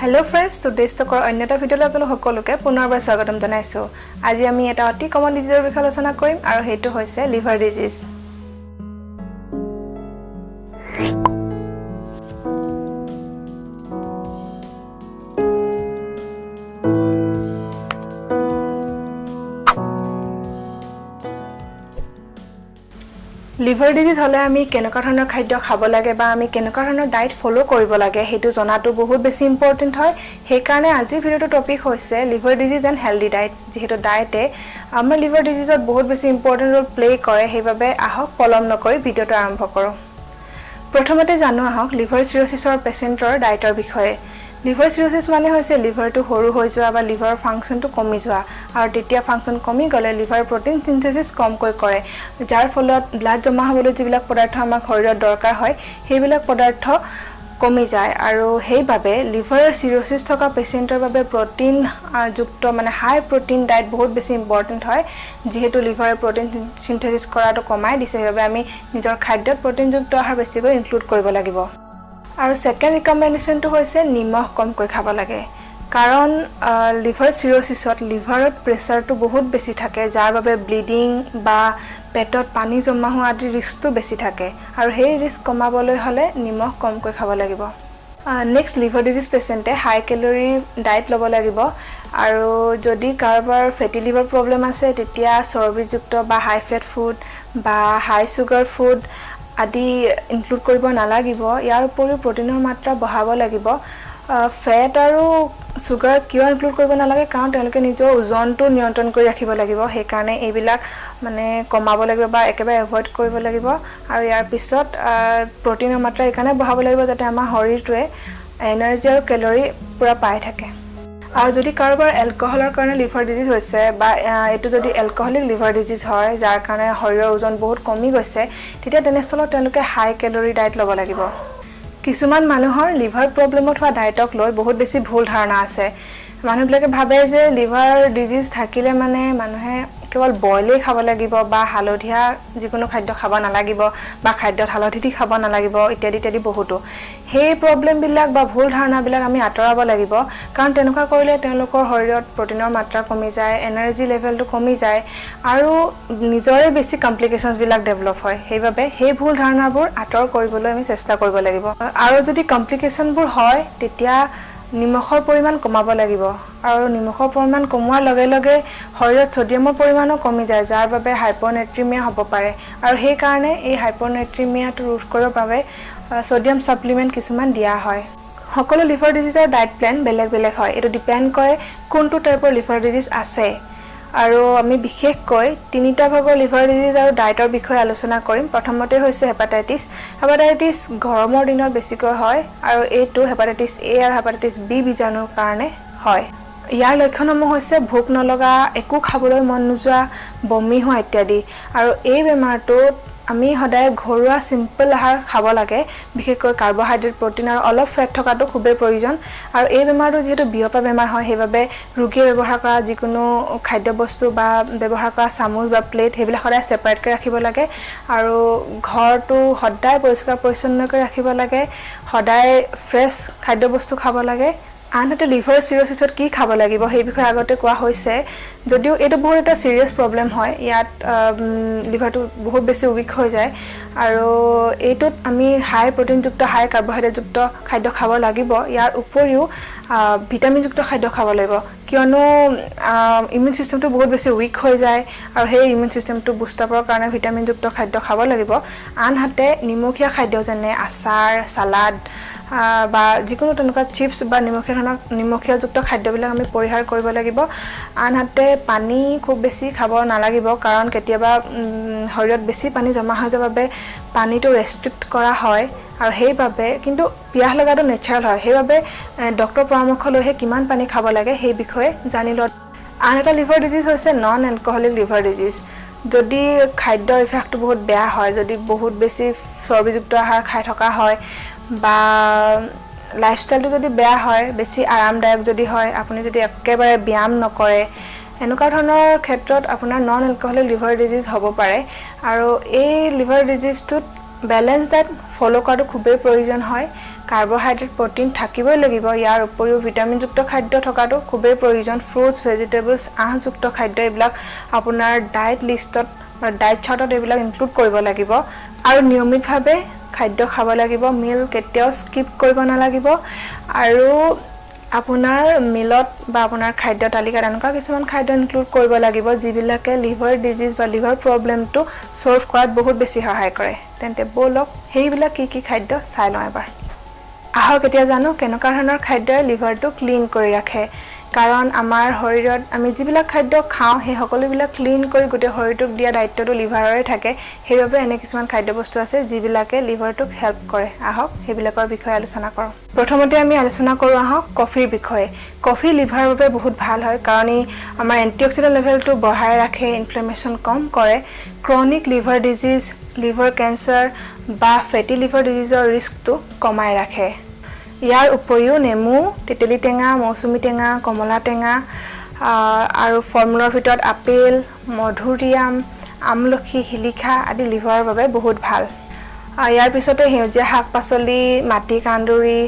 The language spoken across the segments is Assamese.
Hello friends, today's talk অন্য এটা ভিডিঅ'লৈ আপোনালোক সকলোকে পুনৰবাৰ স্বাগতম জনাইছো। আজি আমি এটা অতি কমন ডিজিজৰ বিষয়ে আলোচনা কৰিম আৰু সেইটো হৈছে লিভাৰ ডিজিজ। লিভাৰ ডিজিজ হলে আমি কেনেকুৱা ধৰণৰ খাদ্য খাব লাগে বা আমি কেনেকুৱা ধৰণৰ ডায়েট ফলো কৰিব লাগে হেতু জনাটো বহুত বেছি ইম্পৰ্টেন্ট হয়। সেই কাৰণে আজিৰ ভিডিঅ'টো টপিক হৈছে liver disease and healthy diet. যেহেতু ডায়েটে আমাৰ লিভাৰ ডিজিজত বহুত বেছি ইম্পৰ্টেন্ট ৰোল প্লে কৰে, সেইবাবে আহক পলম নকৰি ভিডিঅ'টো আৰম্ভ কৰোঁ। প্ৰথমতে জানো আহক লিভাৰ চিৰ'চিছৰ পেচেণ্টৰ ডায়েটৰ বিষয়ে। লিভাৰ চিৰ'চিছ মানে হৈছে লিভাৰটো সৰু হৈ যোৱা বা লিভাৰ ফাংচনটো কমি যোৱা, আৰু তেতিয়া ফাংচন কমি গ'লে লিভাৰ প্ৰটিন সিনথেসিস কমকৈ কৰে, যাৰ ফলত ব্লাড জমা হ'বলৈ যিবিলাক পদাৰ্থ আমাৰ শৰীৰত দৰকাৰ হয় সেইবিলাক পদাৰ্থ কমি যায়। আৰু সেইবাবে লিভাৰ চিৰ'চিছ থকা পেচেণ্টৰ বাবে প্ৰটিন যুক্ত মানে হাই প্ৰটিন ডায়েট বহুত বেছি ইম্পৰ্টেন্ট হয়। যেহেতু লিভাৰে প্ৰটিন সিনথেসিস কৰাটো কমাই দিছে, সেইবাবে আমি নিজৰ খাদ্যত প্ৰটিনযুক্ত আহাৰ বেছিকৈ ইনক্লুড কৰিব লাগিব। আৰু সেকেন্ড ৰিকমেন্ডেশনটো হৈছে নিমখ কমকৈ খাব লাগে, কাৰণ লিভাৰ চিৰ'চিছত লিভাৰত প্ৰেছাৰটো বহুত বেছি থাকে, যাৰ বাবে ব্লিডিং বা পেটত পানী জমা হোৱা আদিৰ ৰিস্কটো বেছি থাকে, আৰু সেই ৰিস্ক কমাবলৈ হ'লে নিমখ কমকৈ খাব লাগিব। নেক্সট লিভাৰ ডিজিজ পেচেণ্টে হাই কেলৰি ডায়েট ল'ব লাগিব, আৰু যদি কাৰোবাৰ ফেটি লিভাৰ প্ৰব্লেম আছে তেতিয়া চৰ্বিযুক্ত বা হাই ফেট ফুড বা হাই চুগাৰ ফুড আদি ইনক্লুড কৰিব নালাগিব। ইয়াৰ উপৰিও প্ৰটিনৰ মাত্ৰা বঢ়াব লাগিব। ফেট আৰু চুগাৰ কিয় ইনক্লুড কৰিব নালাগে, কাৰণ তেওঁলোকে নিজৰ ওজনটো নিয়ন্ত্ৰণ কৰি ৰাখিব লাগিব, সেইকাৰণে এইবিলাক মানে কমাব লাগিব বা একেবাৰে এভয়েড কৰিব লাগিব। আৰু ইয়াৰ পিছত প্ৰটিনৰ মাত্ৰা এইকাৰণে বঢ়াব লাগিব যাতে আমাৰ শৰীৰটোৱে এনাৰ্জি আৰু কেলৰি পুৰা পাই থাকে। আৰু যদি কাৰোবাৰ এলকহলৰ কাৰণে লিভাৰ ডিজিজ হৈছে বা এইটো যদি এলকহলিক লিভাৰ ডিজিজ হয় যাৰ কাৰণে শৰীৰৰ ওজন বহুত কমি গৈছে, তেতিয়া তেনেস্থলত তেওঁলোকে হাই কেলৰি ডায়েট ল'ব লাগিব। কিছুমান মানুহৰ লিভাৰ প্ৰব্লেমত হোৱা ডায়েটক লৈ বহুত বেছি ভুল ধাৰণা আছে। মানুহবিলাকে ভাবে যে লিভাৰ ডিজিজ থাকিলে মানে মানুহে কেৱল বইলেই খাব লাগিব বা হালধীয়া যিকোনো খাদ্য খাব নালাগিব বা খাদ্যত হালধি দি খাব নালাগিব ইত্যাদি ইত্যাদি বহুতো। সেই প্ৰব্লেমবিলাক বা ভুল ধাৰণাবিলাক আমি আঁতৰাব লাগিব, কাৰণ তেনেকুৱা কৰিলে তেওঁলোকৰ শৰীৰত প্ৰটিনৰ মাত্ৰা কমি যায়, এনাৰ্জি লেভেলটো কমি যায়, আৰু নিজৰে বেছি কমপ্লিকেশ্যনছবিলাক ডেভেলপ হয়। সেইবাবে সেই ভুল ধাৰণাবোৰ আঁতৰ কৰিবলৈ আমি চেষ্টা কৰিব লাগিব। আৰু যদি কমপ্লিকেশ্যনবোৰ হয় তেতিয়া নিমখৰ পৰিমাণ কমাব লাগিব, আৰু নিমখৰ পৰিমাণ কমোৱাৰ লগে লগে শৰীৰত ছডিয়ামৰ পৰিমাণো কমি যায়, যাৰ বাবে হাইপৰনেট্ৰিমিয়া হ'ব পাৰে। আৰু সেইকাৰণে এই হাইপৰনেট্ৰিমিয়াটো ৰোধ কৰিবৰ বাবে ছডিয়াম ছাপ্লিমেণ্ট কিছুমান দিয়া হয়। সকলো লিভাৰ ডিজিজৰ ডায়েট প্লেন বেলেগ বেলেগ হয়। এইটো ডিপেণ্ড কৰে কোনটো টাইপৰ লিভাৰ ডিজিজ আছে। আৰু আমি বিশেষকৈ তিনিটা ভাগৰ লিভাৰ ডিজিজ আৰু ডায়েটৰ বিষয়ে আলোচনা কৰিম। প্ৰথমতে হৈছে হেপাটাইটিছ। হেপাটাইটিছ গৰমৰ দিনত বেছিকৈ হয়, আৰু এইটো হেপাটাইটিছ এ আৰু হেপাটাইটিছ বি বীজাণুৰ কাৰণে হয়। ইয়াৰ লক্ষণসমূহ হৈছে ভোক নলগা, একো খাবলৈ মন নোযোৱা, বমি হোৱা ইত্যাদি। আৰু এই বেমাৰটোত আমি সদায় ঘৰুৱা চিম্পল আহাৰ খাব লাগে, বিশেষকৈ কাৰ্বহাইড্ৰেট, প্ৰটিন আৰু অলপ ফেট থকাটো খুবেই প্ৰয়োজন। আৰু এই বেমাৰটো যিহেতু বিয়পা বেমাৰ হয়, সেইবাবে ৰোগীয়ে ব্যৱহাৰ কৰা যিকোনো খাদ্যবস্তু বা ব্যৱহাৰ কৰা চামুচ বা প্লেট সেইবিলাক সদায় ছেপাৰেটকৈ ৰাখিব লাগে, আৰু ঘৰটো সদায় পৰিষ্কাৰ পৰিচ্ছন্নকৈ ৰাখিব লাগে, সদায় ফ্ৰেছ খাদ্যবস্তু খাব লাগে। আনহাতে লিভাৰ চিৰ'চিছত কি খাব লাগিব সেই বিষয়ে আগতে কোৱা হৈছে, যদিও এইটো বহুত এটা ছিৰিয়াছ প্ৰব্লেম হয়। ইয়াত লিভাৰটো বহুত বেছি উইক হৈ যায়, আৰু এইটোত আমি হাই প্ৰটিনযুক্ত হাই কাৰ্বহাইড্ৰেটযুক্ত খাদ্য খাব লাগিব। ইয়াৰ উপৰিও ভিটামিনযুক্ত খাদ্য খাব লাগিব, কিয়নো ইমিউন ছিষ্টেমটো বহুত বেছি উইক হৈ যায়, আৰু সেই ইমিউন ছিষ্টেমটো বুষ্ট আপৰ কাৰণে ভিটামিনযুক্ত খাদ্য খাব লাগিব। আনহাতে নিমখীয়া খাদ্য যেনে আচাৰ, চালাড বা যিকোনো তেনেকুৱা চিপছ বা নিমখীয়াযুক্ত খাদ্যবিলাক আমি পৰিহাৰ কৰিব লাগিব। আনহাতে পানী খুব বেছি খাব নালাগিব, কাৰণ কেতিয়াবা শৰীৰত বেছি পানী জমা হৈ যোৱাৰ বাবে পানীটো ৰেষ্ট্ৰিক্ট কৰা হয়, আৰু সেইবাবে কিন্তু পিয়াহ লগাটো নেচাৰেল হয়, সেইবাবে ডক্টৰৰ পৰামৰ্শ লৈহে কিমান পানী খাব লাগে সেই বিষয়ে জানি লোৱা। আন এটা লিভাৰ ডিজিজ হৈছে নন এলকহলিক লিভাৰ ডিজিজ। যদি খাদ্য অভ্যাসটো বহুত বেয়া হয়, যদি বহুত বেছি চৰ্বিযুক্ত আহাৰ খাই থকা হয়, বা লাইফষ্টাইলটো যদি বেয়া হয়, বেছি আৰামদায়ক যদি হয়, আপুনি যদি একেবাৰে ব্যায়াম নকৰে, এনেকুৱা ধৰণৰ ক্ষেত্ৰত আপোনাৰ নন এলকহলিক লিভাৰ ডিজিজ হ'ব পাৰে। আৰু এই লিভাৰ ডিজিজটোত বেলেঞ্চ ডায়েট ফ'ল' কৰাটো খুবেই প্ৰয়োজন হয়, কাৰ্বহাইড্ৰেট প্ৰটিন থাকিবই লাগিব ইয়াৰ উপৰিও ভিটামিনযুক্ত খাদ্য থকাটো খুবেই প্ৰয়োজন ফ্ৰুটছ ভেজিটেবলছ আহযুক্ত খাদ্য এইবিলাক আপোনাৰ ডায়েট লিষ্টত বা ডায়েট চাৰ্টত এইবিলাক ইনক্লুড কৰিব লাগিব আৰু নিয়মিতভাৱে খাদ্য খাব লাগিব মিল কেতিয়াও স্কিপ কৰিব নালাগিব আৰু আপোনাৰ মিলত বা আপোনাৰ খাদ্য তালিকাত এনেকুৱা কিছুমান খাদ্য ইনক্লুড কৰিব লাগিব যিবিলাকে লিভাৰ ডিজিজ বা লিভাৰ প্ৰব্লেমটো সলভ কৰাত বহুত বেছি সহায় কৰে তেন্তে বলক সেইবিলাক কি খাদ্য চাই লওঁ এবাৰ আহক এতিয়া জানো কেনেকুৱা ধৰণৰ খাদ্যই লিভাৰটো ক্লিন কৰি ৰাখে কাৰণ আমাৰ শৰীৰত আমি যিবিলাক খাদ্য খাওঁ সেই সকলোবিলাক ক্লিন কৰি গোটেই শৰীৰটোক দিয়া দায়িত্বটো লিভাৰৰে থাকে সেইবাবে এনে কিছুমান খাদ্য বস্তু আছে যিবিলাকে লিভাৰটোক হেল্প কৰে আহক সেইবিলাকৰ বিষয়ে আলোচনা কৰোঁ প্ৰথমতে আমি আলোচনা কৰোঁ আহক কফিৰ বিষয়ে কফি লিভাৰৰ বাবে বহুত ভাল হয় কাৰণ ই আমাৰ এন্টিঅক্সিডেন্ট লেভেলটো বঢ়াই ৰাখে ইনফ্লেমেশ্যন কম কৰে chronic liver disease liver cancer বা ফেটি লিভাৰ ডিজিজৰ ৰিস্কটো কমাই ৰাখে ইয়াৰ উপৰিও নেমু তেতেলী টেঙা মৌচুমী টেঙা কমলা টেঙা আৰু ফলমূলৰ ভিতৰত আপেল মধুৰিআম আমলখি শিলিখা আদি লিভাৰৰ বাবে বহুত ভাল ইয়াৰ পিছতে সেউজীয়া শাক-পাচলি মাটি কান্দুৰি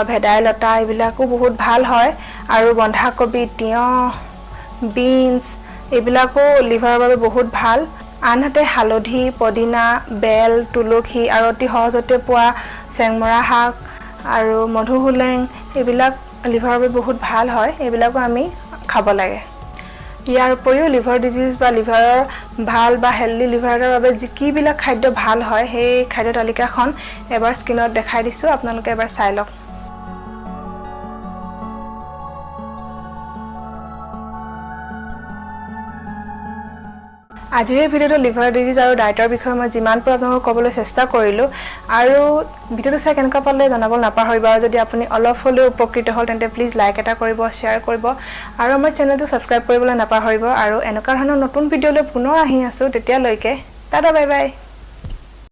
ভেদাইলতা এইবিলাকো বহুত ভাল হয় আৰু বন্ধাকবি তিয়হ বিনছ এইবিলাকো লিভাৰৰ বাবে বহুত ভাল আনহাতে হালধি পদিনা বেল তুলসী আৰু অতি সহজতে পোৱা চেংমৰা শাক আৰু মধুহুলেং এইবিলাক লিভাৰৰ বাবে বহুত ভাল হয় এইবিলাকো আমি খাব লাগে ইয়াৰ উপৰিও লিভাৰ ডিজিজ বা লিভাৰৰ ভাল বা হেলদি লিভাৰৰ বাবে যিকিবিলাক খাদ্য ভাল হয় সেই খাদ্য তালিকাখন এবাৰ স্ক্ৰীনত দেখাই দিছোঁ আপোনালোকে এবাৰ চাই লওক আজিৰ এই ভিডিঅ'টো লিভাৰ ডিজিজ আৰু ডায়েটৰ বিষয়ে মই যিমান পাৰো আপোনালোকক ক'বলৈ চেষ্টা কৰিলোঁ আৰু ভিডিঅ'টো চাই কেনেকুৱা পালে জনাব নাপাহৰিব আৰু যদি আপুনি অলপ হ'লেও উপকৃত হ'ল তেন্তে প্লিজ লাইক এটা কৰিব শ্বেয়াৰ কৰিব আৰু আমাৰ চেনেলটো ছাবস্ক্ৰাইব কৰিবলৈ নাপাহৰিব আৰু এনেকুৱা ধৰণৰ নতুন ভিডিঅ'লৈ পুনৰ আহি আছোঁ তেতিয়ালৈকে টাটা বাই বাই